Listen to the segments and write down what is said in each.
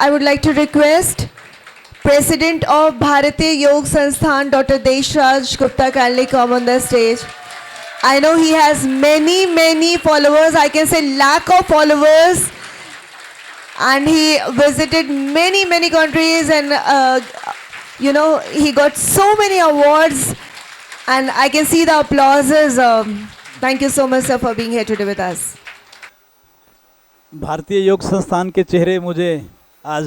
I would like to request President of Bharatiya Yoga Sansthan, Dr. Deshraj Gupta, kindly come on the stage. I know he has many followers. I can say lakh of followers, and he visited many countries, and he got so many awards, and I can see the applauses. Thank you so much, sir, for being here today with us. भारतीय योग संस्थान के चेहरे मुझे आज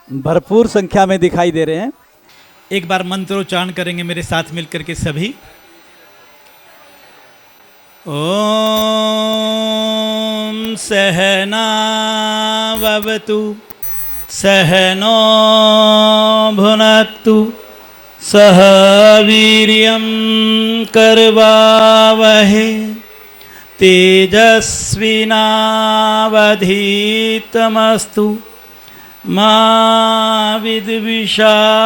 भरपूर संख्या में दिखाई दे रहे हैं। एक बार मंत्रोच्चारण करेंगे मेरे साथ मिलकर के सभी। ओम सहना भवतु सहनो भुनक्तु सह वीर्यं करवावहे तेजस्विनावधीतमस्तु मा विद्विषावहे।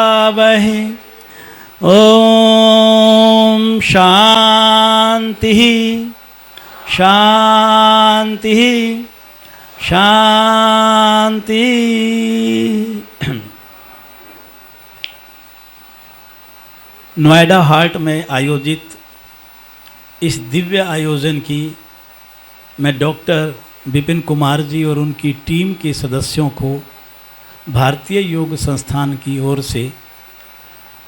ओम शांति शांति शांति। नोएडा हार्ट में आयोजित इस दिव्य आयोजन की मैं डॉक्टर विपिन कुमार जी और उनकी टीम के सदस्यों को भारतीय योग संस्थान की ओर से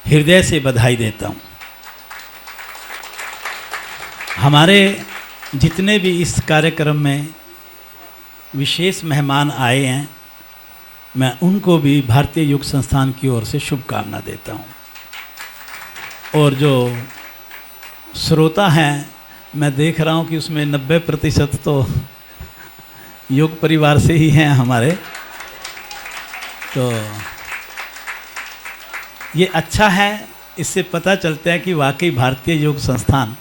हृदय से बधाई देता हूँ। हमारे जितने भी इस कार्यक्रम में विशेष मेहमान आए हैं, मैं उनको भी भारतीय योग संस्थान की ओर से शुभकामना देता हूँ। और जो श्रोता हैं, मैं देख रहा हूँ कि उसमें 90% तो योग परिवार से ही हैं हमारे। तो ये अच्छा है, इससे पता चलता है कि वाकई भारतीय योग संस्थान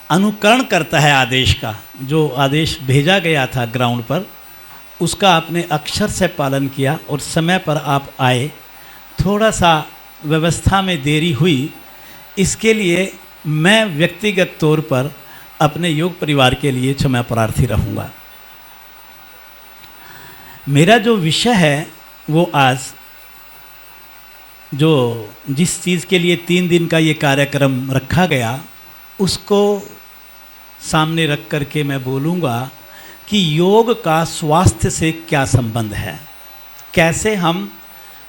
अनुकरण करता है आदेश का। जो आदेश भेजा गया था ग्राउंड पर, उसका आपने अक्षर से पालन किया और समय पर आप आए। थोड़ा सा व्यवस्था में देरी हुई, इसके लिए मैं व्यक्तिगत तौर पर अपने योग परिवार के लिए क्षमा प्रार्थी रहूँगा। मेरा जो विषय है वो आज जो जिस चीज़ के लिए 3 दिन का ये कार्यक्रम रखा गया, उसको सामने रख कर के मैं बोलूँगा कि योग का स्वास्थ्य से क्या संबंध है, कैसे हम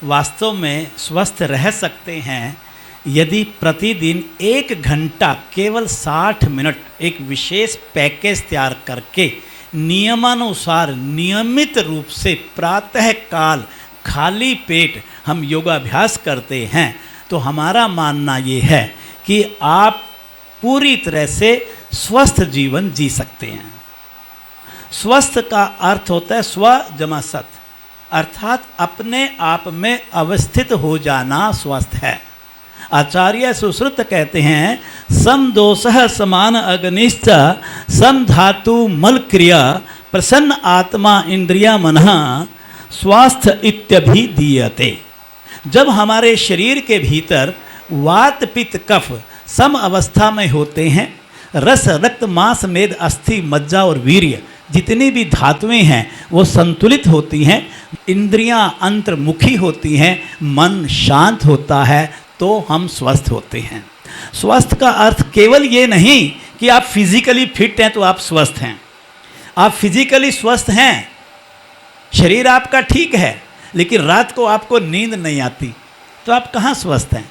वास्तव में स्वस्थ रह सकते हैं यदि प्रतिदिन 1 घंटा केवल 60 मिनट एक विशेष पैकेज तैयार करके नियमानुसार नियमित रूप से प्रातः काल खाली पेट हम योगाभ्यास करते हैं। तो हमारा मानना ये है कि आप पूरी तरह से स्वस्थ जीवन जी सकते हैं। स्वस्थ का अर्थ होता है स्व जमा सत, अर्थात अपने आप में अवस्थित हो जाना स्वस्थ है। आचार्य सुश्रुत कहते हैं सम दोषः समान अग्निश्च सम धातु मल क्रिया प्रसन्न आत्मा इंद्रिया मनः स्वास्थ्य इत्यभिधीयते। जब हमारे शरीर के भीतर वात पित्त कफ सम अवस्था में होते हैं, रस रक्त मांस मेद अस्थि मज्जा और वीर्य जितनी भी धातुएं हैं वो संतुलित होती हैं, इंद्रियां अंतर्मुखी होती हैं, मन शांत होता है, तो हम स्वस्थ होते हैं। स्वस्थ का अर्थ केवल ये नहीं कि आप फिजिकली फिट हैं तो आप स्वस्थ हैं। आप फिजिकली स्वस्थ हैं, शरीर आपका ठीक है, लेकिन रात को आपको नींद नहीं आती तो आप कहाँ स्वस्थ हैं?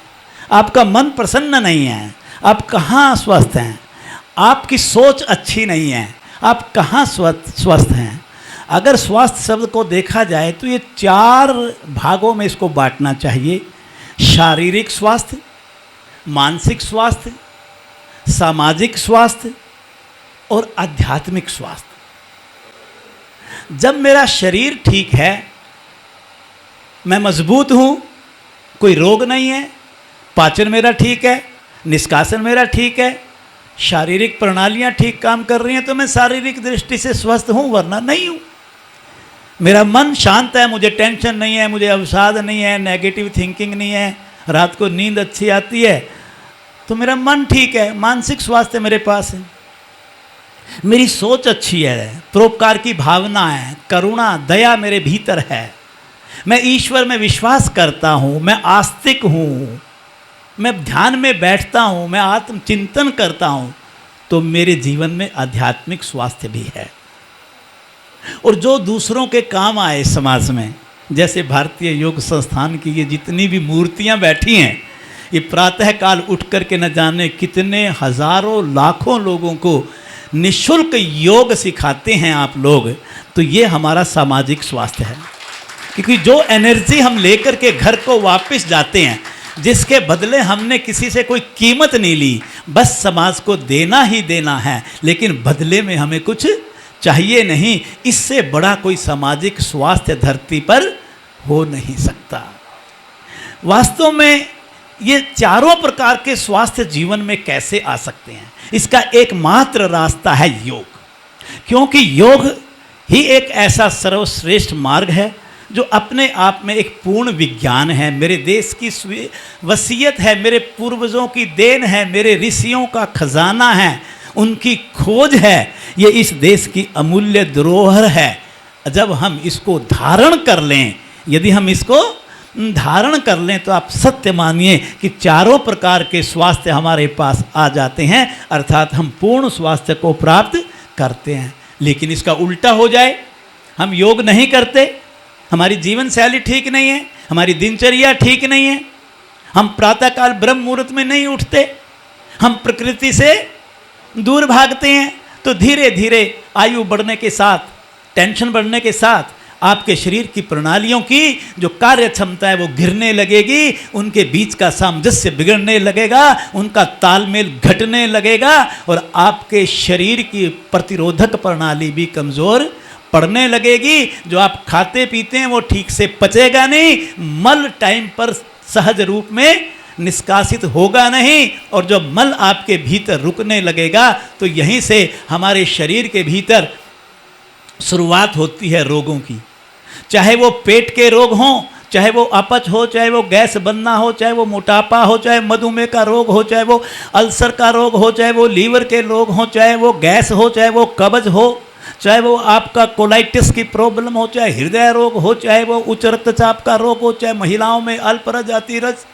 आपका मन प्रसन्न नहीं है, आप कहाँ स्वस्थ हैं? आपकी सोच अच्छी नहीं है, आप कहाँ स्वस्थ हैं? अगर स्वास्थ्य शब्द को देखा जाए तो ये 4 भागों में इसको बांटना चाहिए। शारीरिक स्वास्थ्य, मानसिक स्वास्थ्य, सामाजिक स्वास्थ्य और आध्यात्मिक स्वास्थ्य। जब मेरा शरीर ठीक है, मैं मजबूत हूँ, कोई रोग नहीं है, पाचन मेरा ठीक है, निष्कासन मेरा ठीक है, शारीरिक प्रणालियाँ ठीक काम कर रही हैं, तो मैं शारीरिक दृष्टि से स्वस्थ हूँ, वरना नहीं हूँ। मेरा मन शांत है, मुझे टेंशन नहीं है, मुझे अवसाद नहीं है, नेगेटिव थिंकिंग नहीं है, रात को नींद अच्छी आती है, तो मेरा मन ठीक है, मानसिक स्वास्थ्य मेरे पास है। मेरी सोच अच्छी है, परोपकार की भावना है, करुणा दया मेरे भीतर है, मैं ईश्वर में विश्वास करता हूँ, मैं आस्तिक हूँ, मैं ध्यान में बैठता हूँ, मैं आत्मचिंतन करता हूँ, तो मेरे जीवन में आध्यात्मिक स्वास्थ्य भी है। और जो दूसरों के काम आए समाज में, जैसे भारतीय योग संस्थान की ये जितनी भी मूर्तियाँ बैठी हैं, ये प्रातःकाल उठ कर के न जाने कितने हजारों लाखों लोगों को निःशुल्क योग सिखाते हैं आप लोग, तो ये हमारा सामाजिक स्वास्थ्य है। क्योंकि जो एनर्जी हम लेकर के घर को वापस जाते हैं, जिसके बदले हमने किसी से कोई कीमत नहीं ली, बस समाज को देना ही देना है, लेकिन बदले में हमें कुछ चाहिए नहीं, इससे बड़ा कोई सामाजिक स्वास्थ्य धरती पर हो नहीं सकता। वास्तव में ये चारों प्रकार के स्वास्थ्य जीवन में कैसे आ सकते हैं, इसका एकमात्र रास्ता है योग। क्योंकि योग ही एक ऐसा सर्वश्रेष्ठ मार्ग है जो अपने आप में एक पूर्ण विज्ञान है, मेरे देश की वसीयत है, मेरे पूर्वजों की देन है, मेरे ऋषियों का खजाना है, उनकी खोज है, ये इस देश की अमूल्य धरोहर है। जब हम इसको धारण कर लें, यदि हम इसको धारण कर लें, तो आप सत्य मानिए कि चारों प्रकार के स्वास्थ्य हमारे पास आ जाते हैं, अर्थात हम पूर्ण स्वास्थ्य को प्राप्त करते हैं। लेकिन इसका उल्टा हो जाए, हम योग नहीं करते, हमारी जीवन शैली ठीक नहीं है, हमारी दिनचर्या ठीक नहीं है, हम प्रातःकाल ब्रह्म मुहूर्त में नहीं उठते, हम प्रकृति से दूर भागते हैं, तो धीरे धीरे आयु बढ़ने के साथ, टेंशन बढ़ने के साथ आपके शरीर की प्रणालियों की जो कार्य क्षमता है वो गिरने लगेगी, उनके बीच का सामंजस्य बिगड़ने लगेगा, उनका तालमेल घटने लगेगा, और आपके शरीर की प्रतिरोधक प्रणाली भी कमज़ोर पड़ने लगेगी। जो आप खाते पीते हैं वो ठीक से पचेगा नहीं, मल टाइम पर सहज रूप में निष्कासित होगा नहीं, और जब मल आपके भीतर रुकने लगेगा तो यहीं से हमारे शरीर के भीतर शुरुआत होती है रोगों की। चाहे वो पेट के रोग हों, चाहे वो अपच हो, चाहे वो गैस बनना हो, चाहे वो मोटापा हो, चाहे मधुमेह का रोग हो, चाहे वो अल्सर का रोग हो, चाहे वो लीवर के रोग हो, चाहे वो गैस हो, चाहे वो कब्ज हो, चाहे वो आपका कोलाइटिस की प्रॉब्लम हो, चाहे हृदय रोग हो, चाहे वो उच्च रक्तचाप का रोग हो, चाहे महिलाओं में अल्परज अतिरज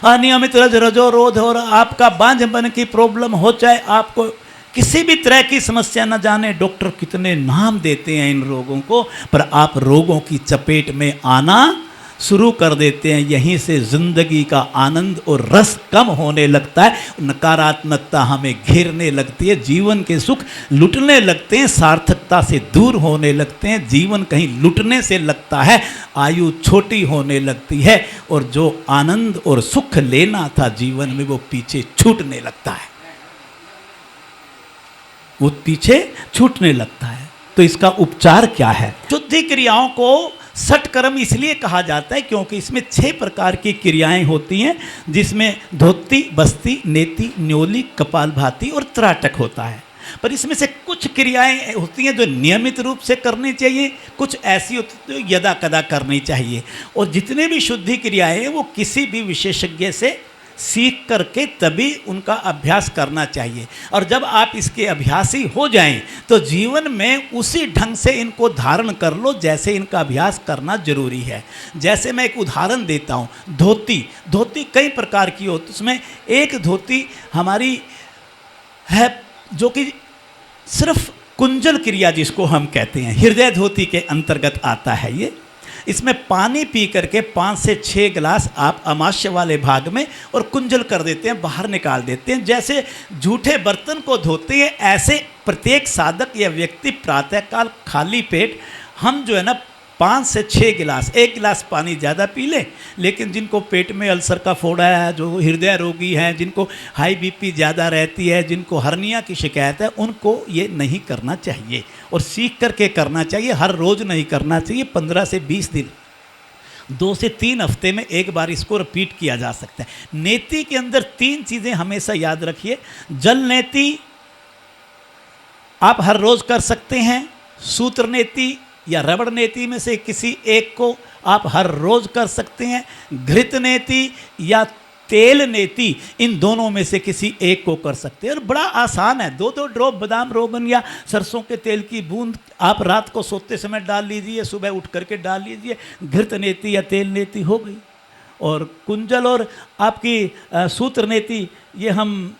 अनियमित रज रजोरोध और आपका बांझपन की प्रॉब्लम हो, चाहे आपको किसी भी तरह की समस्या न जाने डॉक्टर कितने नाम देते हैं इन रोगों को, पर आप रोगों की चपेट में आना शुरू कर देते हैं। यहीं से जिंदगी का आनंद और रस कम होने लगता है, नकारात्मकता हमें घेरने लगती है, जीवन के सुख लुटने लगते हैं, सार्थकता से दूर होने लगते हैं, जीवन कहीं लुटने से लगता है, आयु छोटी होने लगती है, और जो आनंद और सुख लेना था जीवन में वो पीछे छूटने लगता है, वो पीछे छूटने लगता है। तो इसका उपचार क्या है? शुद्धि क्रियाओं को षटकर्म इसलिए कहा जाता है क्योंकि इसमें 6 प्रकार की क्रियाएं होती हैं, जिसमें धोती, बस्ती, नेति, न्योली, कपालभाति और त्राटक होता है। पर इसमें से कुछ क्रियाएं होती हैं जो नियमित रूप से करनी चाहिए, कुछ ऐसी होती हैं जो यदा कदा करनी चाहिए, और जितने भी शुद्धि क्रियाएं हैं वो किसी भी विशेषज्ञ से सीख करके तभी उनका अभ्यास करना चाहिए। और जब आप इसके अभ्यासी हो जाएं तो जीवन में उसी ढंग से इनको धारण कर लो जैसे इनका अभ्यास करना जरूरी है। जैसे मैं एक उदाहरण देता हूँ, धोती कई प्रकार की होती, उसमें एक धोती हमारी है जो कि सिर्फ कुंजल क्रिया जिसको हम कहते हैं, हृदय धोती के अंतर्गत आता है ये। इसमें पानी पी करके 5 से 6 गिलास आप अमाशय वाले भाग में और कुंजल कर देते हैं, बाहर निकाल देते हैं। जैसे झूठे बर्तन को धोते हैं, ऐसे प्रत्येक साधक या व्यक्ति प्रातःकाल खाली पेट हम जो है ना 5 से 6 गिलास, 1 गिलास पानी ज़्यादा पी लें। लेकिन जिनको पेट में अल्सर का फोड़ा है, जो हृदय रोगी हैं, जिनको हाई बीपी ज़्यादा रहती है, जिनको हर्निया की शिकायत है, उनको ये नहीं करना चाहिए और सीख करके करना चाहिए। हर रोज़ नहीं करना चाहिए, 15 से 20 दिन, 2 से 3 हफ्ते में एक बार इसको रिपीट किया जा सकता है। नेति के अंदर 3 चीज़ें हमेशा याद रखिए। जल नेति आप हर रोज़ कर सकते हैं, सूत्र नेति या रबड़ नेति में से किसी एक को आप हर रोज कर सकते हैं, घृत नेति या तेल नेति, इन दोनों में से किसी एक को कर सकते हैं। और बड़ा आसान है, 2-2 ड्रॉप बादाम रोगन या सरसों के तेल की बूंद आप रात को सोते समय डाल लीजिए, सुबह उठ करके डाल लीजिए, घृत नेति या तेल नेति हो गई। और कुंजल और आपकी सूत्र नेति ये हम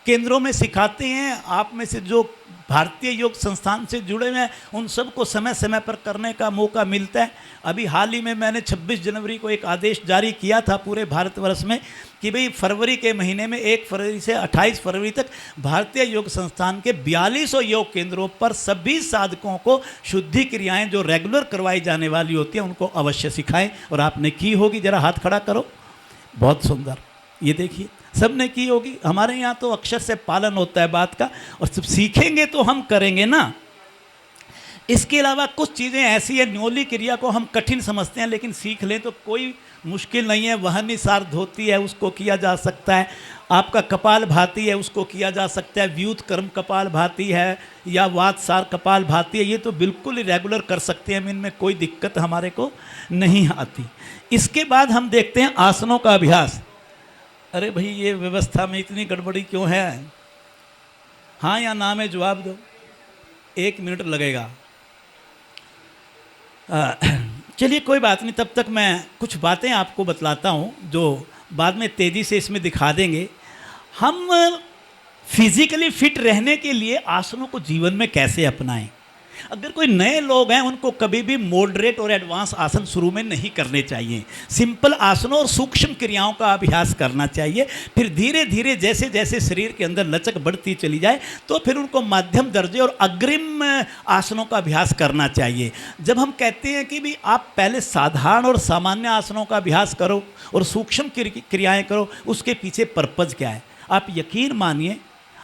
केंद्रों में सिखाते हैं। आप में से जो भारतीय योग संस्थान से जुड़े हुए हैं उन सबको समय समय पर करने का मौका मिलता है। अभी हाल ही में मैंने 26 जनवरी को एक आदेश जारी किया था पूरे भारतवर्ष में कि भाई फरवरी के महीने में 1 फरवरी से 28 फरवरी तक भारतीय योग संस्थान के 4200 योग केंद्रों पर सभी साधकों को शुद्धि क्रियाएं जो रेगुलर करवाई जाने वाली होती हैं उनको अवश्य सिखाएं। और आपने की होगी, जरा हाथ खड़ा करो, बहुत सुंदर, ये देखिए सब ने की होगी। हमारे यहाँ तो अक्षर से पालन होता है बात का, और सब सीखेंगे तो हम करेंगे ना। इसके अलावा कुछ चीज़ें ऐसी है, न्योली क्रिया को हम कठिन समझते हैं लेकिन सीख लें तो कोई मुश्किल नहीं है। वहनी सार धोती है, उसको किया जा सकता है। आपका कपाल भाती है, उसको किया जा सकता है। व्यूत कर्म कपाल भाती है या वात सार कपाल भाती है, ये तो बिल्कुल ही रेगुलर कर सकते हैं, इनमें कोई दिक्कत हमारे को नहीं आती। इसके बाद हम देखते हैं आसनों का अभ्यास। अरे भाई ये व्यवस्था में इतनी गड़बड़ी क्यों है? हाँ या ना में जवाब दो, 1 मिनट लगेगा। चलिए कोई बात नहीं, तब तक मैं कुछ बातें आपको बतलाता हूँ जो बाद में तेज़ी से इसमें दिखा देंगे। हम फिजिकली फिट रहने के लिए आसनों को जीवन में कैसे अपनाएं। अगर कोई नए लोग हैं उनको कभी भी मॉडरेट और एडवांस आसन शुरू में नहीं करने चाहिए। सिंपल आसनों और सूक्ष्म क्रियाओं का अभ्यास करना चाहिए। फिर धीरे धीरे जैसे जैसे शरीर के अंदर लचक बढ़ती चली जाए तो फिर उनको मध्यम दर्जे और अग्रिम आसनों का अभ्यास करना चाहिए। जब हम कहते हैं कि भी आप पहले साधारण और सामान्य आसनों का अभ्यास करो और सूक्ष्म क्रियाएँ करो, उसके पीछे पर्पज़ क्या है? आप यकीन मानिए,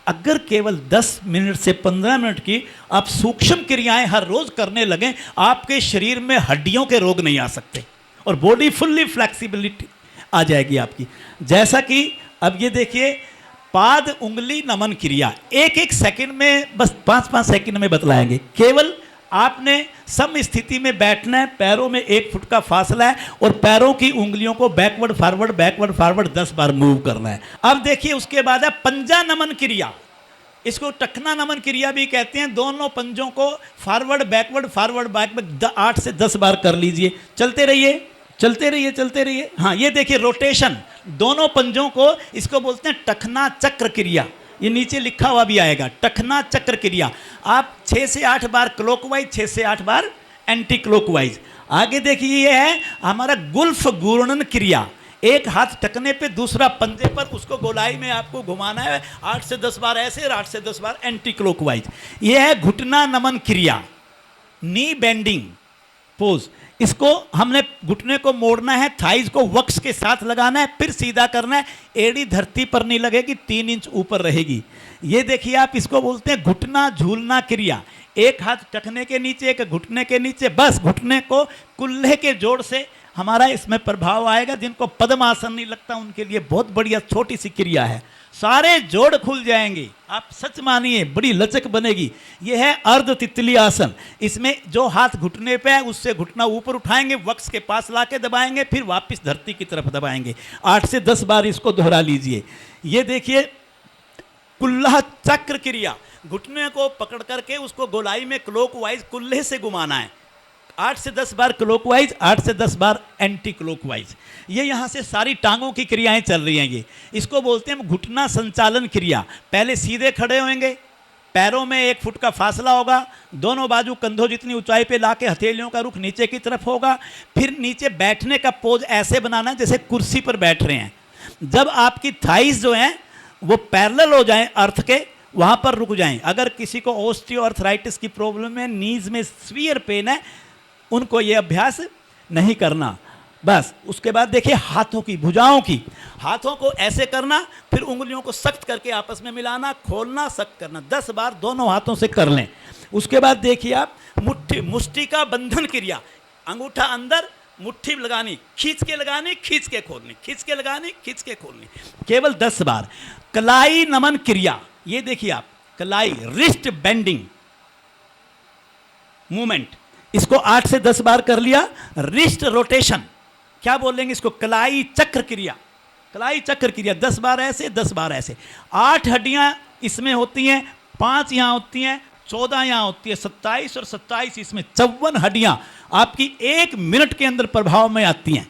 अगर केवल 10 मिनट से 15 मिनट की आप सूक्ष्म क्रियाएं हर रोज करने लगें, आपके शरीर में हड्डियों के रोग नहीं आ सकते और बॉडी फुल्ली फ्लेक्सिबिलिटी आ जाएगी आपकी। जैसा कि अब ये देखिए, पाद उंगली नमन क्रिया 1-1 सेकंड में, बस 5-5 सेकंड में बतलाएंगे। केवल आपने सम स्थिति में बैठना है, पैरों में 1 फुट का फासला है और पैरों की उंगलियों को बैकवर्ड फॉरवर्ड 10 बार मूव करना है। अब देखिए उसके बाद है पंजा नमन क्रिया, इसको टखना नमन क्रिया भी कहते हैं। दोनों पंजों को फॉरवर्ड बैकवर्ड 8 से 10 बार कर लीजिए। चलते रहिए। हाँ ये देखिए रोटेशन, दोनों पंजों को, इसको बोलते हैं टखना चक्र क्रिया। ये नीचे लिखा हुआ भी आएगा, टखना चक्र क्रिया। आप 6 से 8 बार क्लॉकवाइज, 6 से 8 बार एंटी क्लॉकवाइज। आगे देखिए ये है हमारा गुल्फ घूर्णन क्रिया। एक हाथ टकने पे दूसरा पंजे पर, उसको गोलाई में आपको घुमाना है 8 से 10 बार ऐसे और 8 से 10 बार एंटी क्लॉकवाइज। ये है घुटना नमन क्रिया, नी बेंडिंग पोज। इसको हमने घुटने को मोड़ना है, थाइज को वक्स के साथ लगाना है, फिर सीधा करना है। एड़ी धरती पर नहीं लगेगी, 3 इंच ऊपर रहेगी। ये देखिए आप, इसको बोलते हैं घुटना झूलना क्रिया। एक हाथ टखने के नीचे, एक घुटने के नीचे, बस घुटने को कुल्हे के जोड़ से हमारा इसमें प्रभाव आएगा। जिनको पद्मासन नहीं लगता उनके लिए बहुत बढ़िया छोटी सी क्रिया है। सारे जोड़ खुल जाएंगे, आप सच मानिए, बड़ी लचक बनेगी। यह है अर्ध तितली आसन। इसमें जो हाथ घुटने पे है उससे घुटना ऊपर उठाएंगे, वक्स के पास लाके दबाएंगे, फिर वापस धरती की तरफ दबाएंगे। 8 से 10 बार इसको दोहरा लीजिए। ये देखिए कुल्ला चक्र क्रिया, घुटने को पकड़ करके उसको गोलाई में क्लॉकवाइज कुल्ले से घुमाना है। 8 से 10 बार क्लॉकवाइज, 8 से 10 बार एंटी क्लॉकवाइज। ये यहाँ से सारी टांगों की क्रियाएं चल रही हैं। ये इसको बोलते हैं घुटना संचालन क्रिया। पहले सीधे खड़े होंगे, पैरों में 1 फुट का फासला होगा, दोनों बाजू कंधों जितनी ऊंचाई पे लाके हथेलियों का रुख नीचे की तरफ होगा। फिर नीचे बैठने का पोज ऐसे बनाना है जैसे कुर्सी पर बैठ रहे हैं। जब आपकी थाइज जो हैं वो पैरेलल हो जाएं अर्थ के, वहाँ पर रुक जाएं। अगर किसी को ऑस्टियोआर्थराइटिस की प्रॉब्लम है, नीज में स्फीयर पेन है, उनको ये अभ्यास नहीं करना। बस उसके बाद देखिए हाथों की, भुजाओं की, हाथों को ऐसे करना, फिर उंगलियों को सख्त करके आपस में मिलाना, खोलना, सख्त करना। 10 बार दोनों हाथों से कर लें। उसके बाद देखिए आप मुष्टि का बंधन क्रिया, अंगूठा अंदर, मुट्ठी लगानी, खींच के लगानी, खींच के खोलनी, खींच के लगानी, खींच के खोलनी, केवल 10 बार। कलाई नमन क्रिया, ये देखिए आप, कलाई रिस्ट बेंडिंग मूवमेंट, इसको 8 से 10 बार कर लिया। रिस्ट रोटेशन, क्या बोलेंगे इसको, कलाई चक्र क्रिया। कलाई चक्र क्रिया 10 बार ऐसे 10 बार ऐसे। 8 हड्डियां इसमें होती हैं, 5 यहाँ होती हैं, 14 यहाँ होती है, 27 और 27 इसमें 54 हड्डियां आपकी 1 मिनट के अंदर प्रभाव में आती हैं।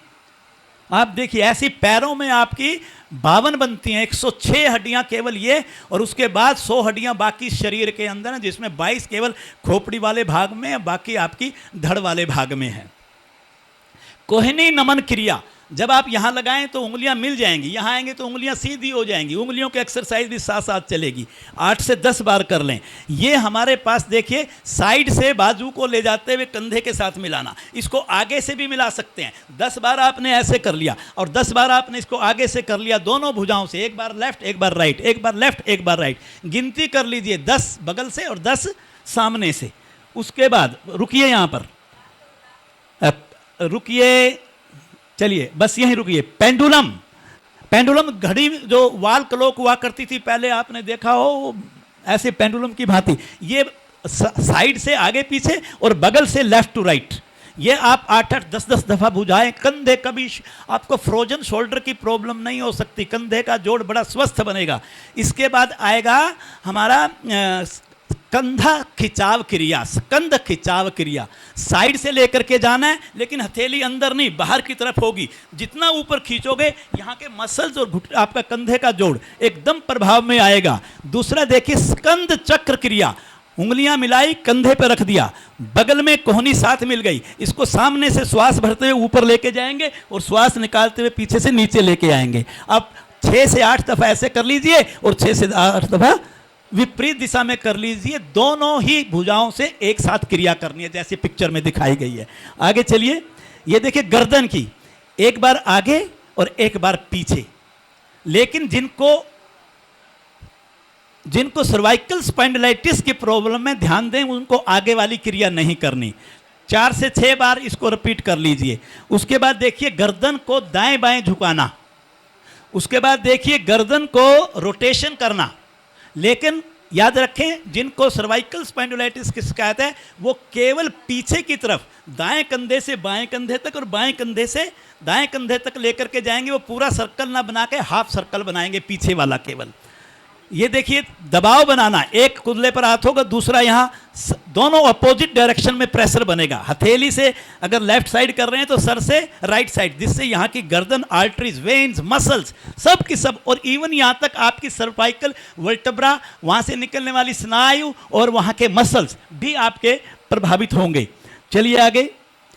आप देखिए ऐसी पैरों में आपकी 52 बनती हैं, 106 हड्डियां केवल ये, और उसके बाद 100 हड्डियां बाकी शरीर के अंदर हैं, जिसमें 22 केवल खोपड़ी वाले भाग में है, बाकी आपकी धड़ वाले भाग में है। कोहनी नमन क्रिया जब आप यहाँ लगाएं तो उंगलियां मिल जाएंगी, यहाँ आएंगे तो उंगलियां सीधी हो जाएंगी। उंगलियों की एक्सरसाइज भी साथ साथ चलेगी। 8 से 10 बार कर लें। ये हमारे पास देखिए साइड से बाजू को ले जाते हुए कंधे के साथ मिलाना, इसको आगे से भी मिला सकते हैं। 10 बार आपने ऐसे कर लिया और 10 बार आपने इसको आगे से कर लिया, दोनों भुजाओं से, एक बार लेफ्ट एक बार राइट, एक बार लेफ्ट एक बार राइट, गिनती कर लीजिए 10 बगल से और 10 सामने से। उसके बाद रुकिए, यहाँ पर रुकिए, चलिए बस यहीं रुकिए। पेंडुलम, पेंडुलम घड़ी जो वाल क्लॉक हुआ करती थी पहले, आपने देखा हो ऐसे पेंडुलम की भांति, ये साइड से आगे पीछे और बगल से लेफ्ट टू राइट। ये आप 8-8 10-10 दफा बुझाएं। कंधे, कभी आपको फ्रोजन शोल्डर की प्रॉब्लम नहीं हो सकती, कंधे का जोड़ बड़ा स्वस्थ बनेगा। इसके बाद आएगा हमारा कंधा खिंचाव क्रिया, स्कंध खिंचाव क्रिया। साइड से लेकर के जाना है, लेकिन हथेली अंदर नहीं बाहर की तरफ होगी। जितना ऊपर खींचोगे यहाँ के मसल्स और आपका कंधे का जोड़ एकदम प्रभाव में आएगा। दूसरा देखिए स्कंध चक्र क्रिया, उंगलियां मिलाई, कंधे पर रख दिया, बगल में कोहनी साथ मिल गई। इसको सामने से श्वास भरते हुए ऊपर लेके जाएंगे और श्वास निकालते हुए पीछे से नीचे लेके आएंगे। अब 6 से 8 दफा ऐसे कर लीजिए और 6 से 8 दफा विपरीत दिशा में कर लीजिए। दोनों ही भुजाओं से एक साथ क्रिया करनी है, जैसे पिक्चर में दिखाई गई है। आगे चलिए, ये देखिए गर्दन की, एक बार आगे और एक बार पीछे। लेकिन जिनको सर्वाइकल स्पाइंडिलाइटिस की प्रॉब्लम है, ध्यान दें, उनको आगे वाली क्रिया नहीं करनी। 4 से 6 बार इसको रिपीट कर लीजिए। उसके बाद देखिए गर्दन को दाएं बाएं झुकाना। उसके बाद देखिए गर्दन को रोटेशन करना। लेकिन याद रखें, जिनको सर्वाइकल स्पाइंडिलाइटिस की शिकायत है वो केवल पीछे की तरफ दाएं कंधे से बाएं कंधे तक और बाएं कंधे से दाएं कंधे तक लेकर के जाएंगे। वो पूरा सर्कल ना बना के हाफ सर्कल बनाएंगे, पीछे वाला केवल। ये देखिए दबाव बनाना, एक कुल्ले पर हाथ होगा, दूसरा यहाँ, दोनों अपोजिट डायरेक्शन में प्रेशर बनेगा। हथेली से अगर लेफ्ट साइड कर रहे हैं तो सर से राइट साइड, जिससे यहाँ की गर्दन, आर्टरीज, वेन्स, मसल्स सब की सब, और इवन यहाँ तक आपकी सर्वाइकल वर्टेब्रा, वहाँ से निकलने वाली स्नायु और वहाँ के मसल्स भी आपके प्रभावित होंगे। चलिए आगे।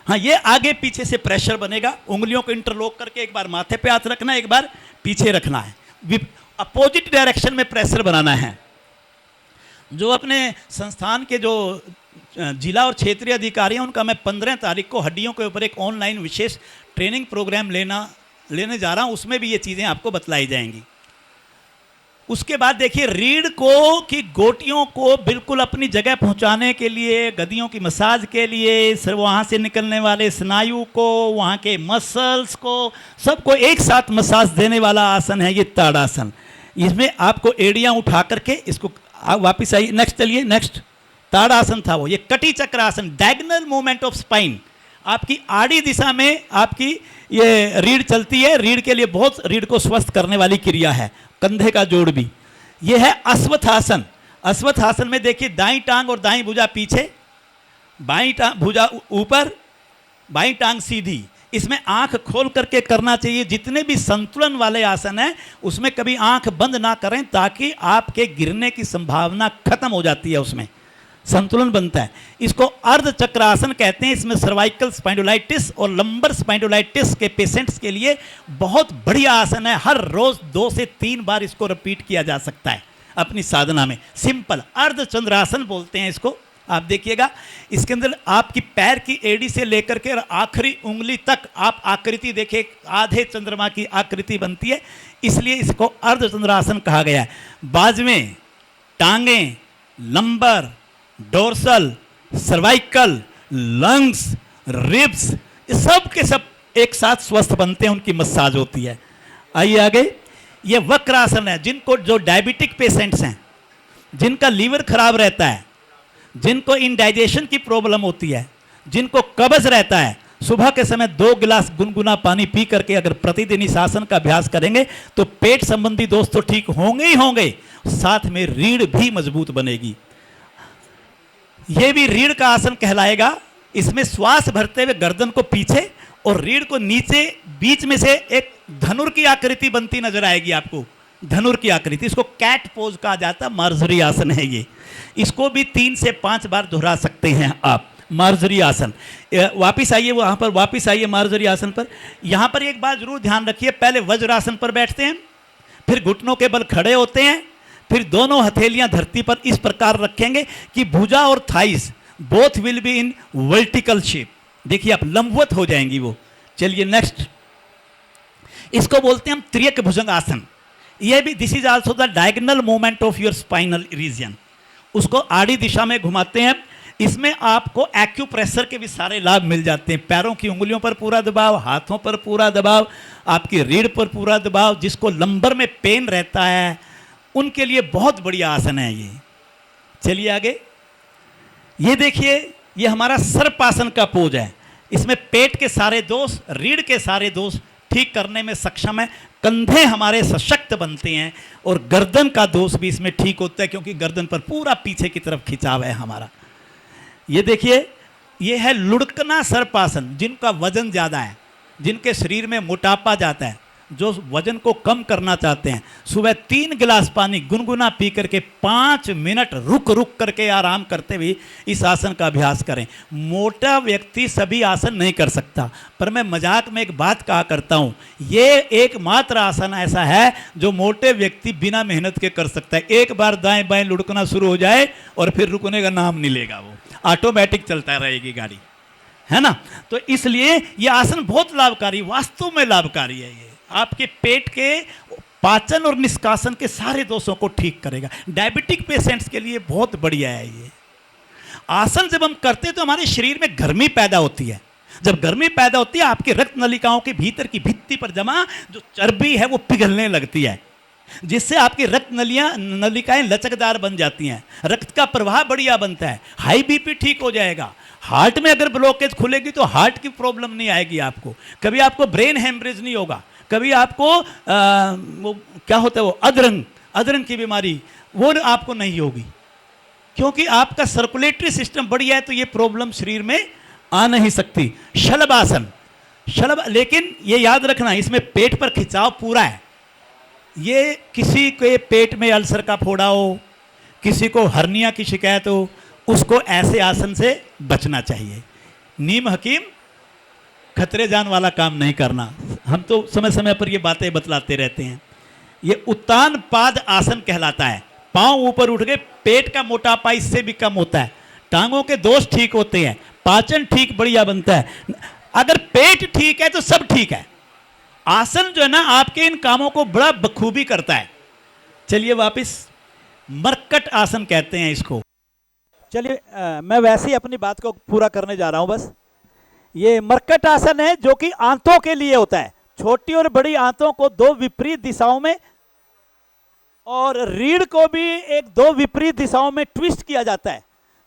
हाँ, ये आगे पीछे से प्रेशर बनेगा। उंगलियों को इंटरलॉक करके एक बार माथे पे हाथ रखना है, एक बार पीछे रखना है। अपोजिट डायरेक्शन में प्रेशर बनाना है। जो अपने संस्थान के जो जिला और क्षेत्रीय अधिकारी हैं, उनका मैं 15 तारीख को हड्डियों के ऊपर एक ऑनलाइन विशेष ट्रेनिंग प्रोग्राम लेने जा रहा हूं। उसमें भी ये चीज़ें आपको बतलाई जाएंगी। उसके बाद देखिए रीढ़ को की गोटियों को बिल्कुल अपनी जगह पहुंचाने के लिए, गद्दियों की मसाज के लिए, सर वहाँ से निकलने वाले स्नायु को, वहाँ के मसल्स को, सबको एक साथ मसाज देने वाला आसन है ये ताड़ासन। इसमें आपको एड़ियाँ उठा करके इसको वापिस आइए, नेक्स्ट चलिए, नेक्स्ट ताड़ासन था वो। ये कटी चक्र आसन, डायगोनल मूवमेंट ऑफ स्पाइन। आपकी आड़ी दिशा में आपकी ये रीढ़ चलती है, रीढ़ के लिए बहुत, रीढ़ को स्वस्थ करने वाली क्रिया है। कंधे का जोड़ भी। ये है अश्वत्थासन। अश्वत्थासन में देखिए दाईं टांग और दाईं भुजा पीछे, बाईं भुजा ऊपर, बाईं टांग सीधी। इसमें आंख खोल करके करना चाहिए। जितने भी संतुलन वाले आसन हैं उसमें कभी आंख बंद ना करें, ताकि आपके गिरने की संभावना खत्म हो जाती है, उसमें संतुलन बनता है। इसको अर्ध चक्रासन कहते हैं। इसमें सर्वाइकल स्पाइंडिलाइटिस और लंबर स्पाइंडिलाइटिस के पेशेंट्स के लिए बहुत बढ़िया आसन है। हर रोज 2 से 3 बार इसको रिपीट किया जा सकता है अपनी साधना में। सिंपल अर्ध चंद्रासन बोलते हैं इसको। आप देखिएगा इसके अंदर आपकी पैर की एड़ी से लेकर के आखिरी उंगली तक आप आकृति देखिए, आधे चंद्रमा की आकृति बनती है, इसलिए इसको अर्ध चंद्रासन कहा गया है। बाजवें, टांगें, lumbar, dorsal, cervical, lungs, ribs, सब के सब एक साथ स्वस्थ बनते हैं, उनकी मसाज होती है। आइए आगे। ये वक्रासन है। जिनको, जो डायबिटिक पेशेंट्स हैं, जिनका लीवर खराब रहता है, जिनको इंडाइजेशन की प्रॉब्लम होती है, जिनको कब्ज रहता है, सुबह के समय 2 गिलास गुनगुना पानी पी करके अगर प्रतिदिन इस आसन का अभ्यास करेंगे तो पेट संबंधी दोष तो ठीक होंगे ही होंगे, साथ में रीढ़ भी मजबूत बनेगी। यह भी रीढ़ का आसन कहलाएगा। इसमें श्वास भरते हुए गर्दन को पीछे और रीढ़ को नीचे, बीच में से एक धनुर की आकृति बनती नजर आएगी आपको, धनुर की आकृति। इसको कैट पोज कहा जाता है, मार्जरी आसन है ये। इसको भी 3 से 5 बार दोहरा सकते हैं आप, मार्जरी आसन। वापिस आइए, वहाँ पर वापिस आइए मार्जरी आसन पर। यहाँ पर एक बात जरूर ध्यान रखिए, पहले वज्रासन पर बैठते हैं, फिर घुटनों के बल खड़े होते हैं, फिर दोनों हथेलियां धरती पर इस प्रकार रखेंगे कि भुजा और thighs both will be in vertical shape. देखिए आप लंबवत हो जाएंगी वो। चलिए नेक्स्ट, इसको बोलते हैं हम त्रियक भुजंग आसन। यह भी, this is also the diagonal movement of your spinal region. उसको आड़ी दिशा में घुमाते हैं। इसमें आपको एक्यूप्रेशर के भी सारे लाभ मिल जाते हैं। पैरों की उंगलियों पर पूरा दबाव, हाथों पर पूरा दबाव, आपकी रीढ़ पर पूरा दबाव। जिसको लंबर में पेन रहता है उनके लिए बहुत बढ़िया आसन है ये। चलिए आगे, ये देखिए, ये हमारा सर्पासन का पोज है। इसमें पेट के सारे दोष, रीढ़ के सारे दोष ठीक करने में सक्षम है। कंधे हमारे सशक्त बनते हैं और गर्दन का दोष भी इसमें ठीक होता है, क्योंकि गर्दन पर पूरा पीछे की तरफ खिंचाव है हमारा। ये देखिए, ये है लुढ़कना सर्पासन। जिनका वजन ज़्यादा है, जिनके शरीर में मोटापा जाता है, जो वजन को कम करना चाहते हैं, सुबह 3 गिलास पानी गुनगुना पी करके 5 मिनट रुक रुक करके आराम करते हुए इस आसन का अभ्यास करें। मोटा व्यक्ति सभी आसन नहीं कर सकता, पर मैं मजाक में एक बात कहा करता हूँ, ये एकमात्र आसन ऐसा है जो मोटे व्यक्ति बिना मेहनत के कर सकता है। एक बार दाएं बाएं लुढ़कना शुरू हो जाए और फिर रुकने का नाम नहीं लेगा, वो ऑटोमेटिक चलता रहेगी गाड़ी, है ना। तो इसलिए ये आसन बहुत लाभकारी, वास्तव में लाभकारी है। ये आपके पेट के पाचन और निष्कासन के सारे दोषों को ठीक करेगा। डायबिटिक पेशेंट्स के लिए बहुत बढ़िया है ये आसन। जब हम करते हैं तो हमारे शरीर में गर्मी पैदा होती है। जब गर्मी पैदा होती है, आपकी रक्त नलिकाओं के भीतर की भित्ति पर जमा जो चर्बी है वो पिघलने लगती है, जिससे आपकी रक्त नलिकाएं लचकदार बन जाती हैं, रक्त का प्रवाह बढ़िया बनता है, हाई बीपी ठीक हो जाएगा। हार्ट में अगर ब्लॉकेज खुलेगी तो हार्ट की प्रॉब्लम नहीं आएगी आपको, कभी आपको ब्रेन हेमरेज नहीं होगा, कभी आपको वो क्या होता है, वो अधरंग की बीमारी वो आपको नहीं होगी, क्योंकि आपका सर्कुलेटरी सिस्टम बढ़िया है। तो ये प्रॉब्लम शरीर में आ नहीं सकती। शलभासन, लेकिन ये याद रखना, इसमें पेट पर खिंचाव पूरा है। ये किसी के पेट में अल्सर का फोड़ा हो, किसी को हर्निया की शिकायत हो, उसको ऐसे आसन से बचना चाहिए। नीम हकीम खतरे जान वाला काम नहीं करना। हम तो समय समय पर ये बातें बतलाते रहते हैं। ये उत्तान पाद आसन कहलाता है। पांव ऊपर उठ गए, पेट का मोटापा इससे भी कम होता है, टांगों के दोष ठीक होते हैं, पाचन ठीक बढ़िया बनता है। अगर पेट ठीक है तो सब ठीक है। आसन जो है ना, आपके इन कामों को बड़ा बखूबी करता है। चलिए वापस, मरकट आसन कहते हैं इसको। चलिए मैं वैसे ही अपनी बात को पूरा करने जा रहा हूं बस। ये मरकट आसन है जो कि आंतों के लिए होता है। छोटी और बड़ी आंतों को 2 विपरीत दिशाओं में और रीढ़ को भी 2 विपरीत दिशाओं में ट्विस्ट किया जाता है,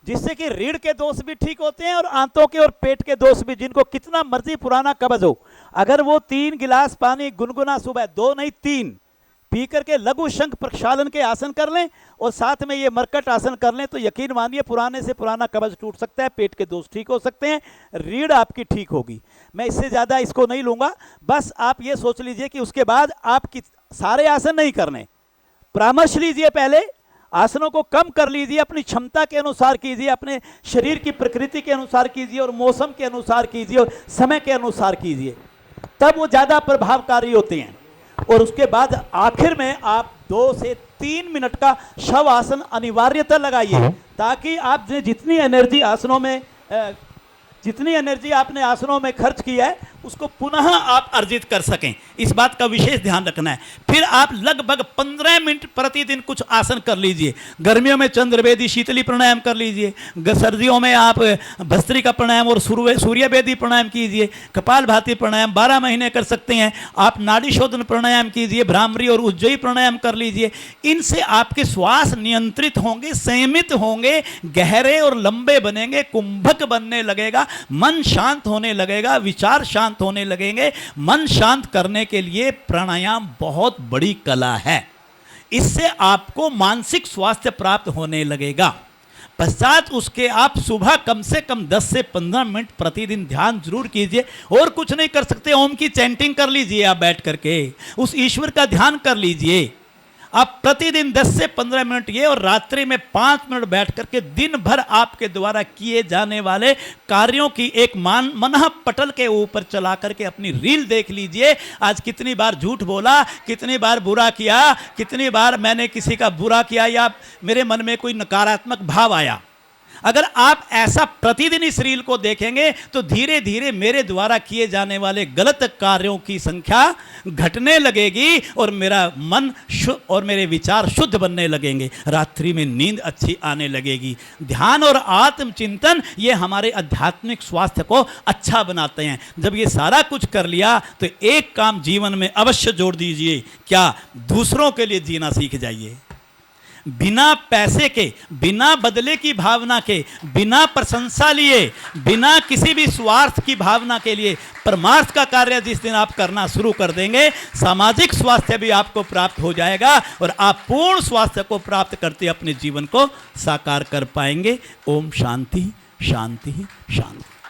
जिससे कि रीढ़ के दोष भी ठीक होते हैं और आंतों के और पेट के दोष भी। जिनको कितना मर्जी पुराना कब्ज हो, अगर वो 3 गिलास पानी गुनगुना सुबह 2 नहीं 3 पी करके लघु शंख प्रक्षालन के आसन कर लें और साथ में ये मरकट आसन कर लें, तो यकीन मानिए पुराने से पुराना कब्ज टूट सकता है, पेट के दोष ठीक हो सकते हैं, रीढ़ आपकी ठीक होगी। मैं इससे ज़्यादा इसको नहीं लूँगा। बस आप ये सोच लीजिए कि उसके बाद आप सारे आसन नहीं करने, परामर्श लीजिए, पहले आसनों को कम कर लीजिए, अपनी क्षमता के अनुसार कीजिए, अपने शरीर की प्रकृति के अनुसार कीजिए और मौसम के अनुसार कीजिए और समय के अनुसार कीजिए, तब वो ज़्यादा प्रभावकारी होते हैं। और उसके बाद आखिर में आप 2 से 3 मिनट का शव आसन अनिवार्यता लगाइए, ताकि आप जितनी एनर्जी आपने आसनों में खर्च की है उसको पुनः आप अर्जित कर सकें। इस बात का विशेष ध्यान रखना है। फिर आप लगभग 15 मिनट प्रतिदिन कुछ आसन कर लीजिए। गर्मियों में चंद्रवेदी शीतली प्राणायाम कर लीजिए, सर्दियों में आप भस्त्रिका प्राणायाम और सूर्यवेदी प्राणायाम कीजिए, कपालभाति प्राणायाम 12 महीने कर सकते हैं। आप नाड़ी शोधन प्राणायाम कीजिए, भ्रामरी और उज्जयी प्राणायाम कर लीजिए। इनसे आपके श्वास नियंत्रित होंगे, संयमित होंगे, गहरे और लंबे बनेंगे, कुंभक बनने लगेगा मन शांत होने लगेगा, विचार शांत होने लगेंगे। मन शांत करने के लिए प्राणायाम बहुत बड़ी कला है। इससे आपको मानसिक स्वास्थ्य प्राप्त होने लगेगा। पश्चात उसके आप सुबह कम से कम 10 से 15 मिनट प्रतिदिन ध्यान जरूर कीजिए। और कुछ नहीं कर सकते, ओम की चैंटिंग कर लीजिए, आप बैठ करके उस ईश्वर का ध्यान कर लीजिए। आप प्रतिदिन 10 से 15 मिनट ये, और रात्रि में 5 मिनट बैठ करके दिन भर आपके द्वारा किए जाने वाले कार्यों की एक मनः पटल के ऊपर चला करके अपनी रील देख लीजिए। आज कितनी बार झूठ बोला, कितनी बार बुरा किया, कितनी बार मैंने किसी का बुरा किया या मेरे मन में कोई नकारात्मक भाव आया। अगर आप ऐसा प्रतिदिन इस रील को देखेंगे तो धीरे धीरे मेरे द्वारा किए जाने वाले गलत कार्यों की संख्या घटने लगेगी और मेरा मन शुद्ध और मेरे विचार शुद्ध बनने लगेंगे। रात्रि में नींद अच्छी आने लगेगी। ध्यान और आत्मचिंतन ये हमारे आध्यात्मिक स्वास्थ्य को अच्छा बनाते हैं। जब ये सारा कुछ कर लिया तो एक काम जीवन में अवश्य जोड़ दीजिए, क्या? दूसरों के लिए जीना सीख जाइए। बिना पैसे के, बिना बदले की भावना के, बिना प्रशंसा लिए, बिना किसी भी स्वार्थ की भावना के लिए परमार्थ का कार्य जिस दिन आप करना शुरू कर देंगे, सामाजिक स्वास्थ्य भी आपको प्राप्त हो जाएगा और आप पूर्ण स्वास्थ्य को प्राप्त करते अपने जीवन को साकार कर पाएंगे। ओम शांति शांति शांति।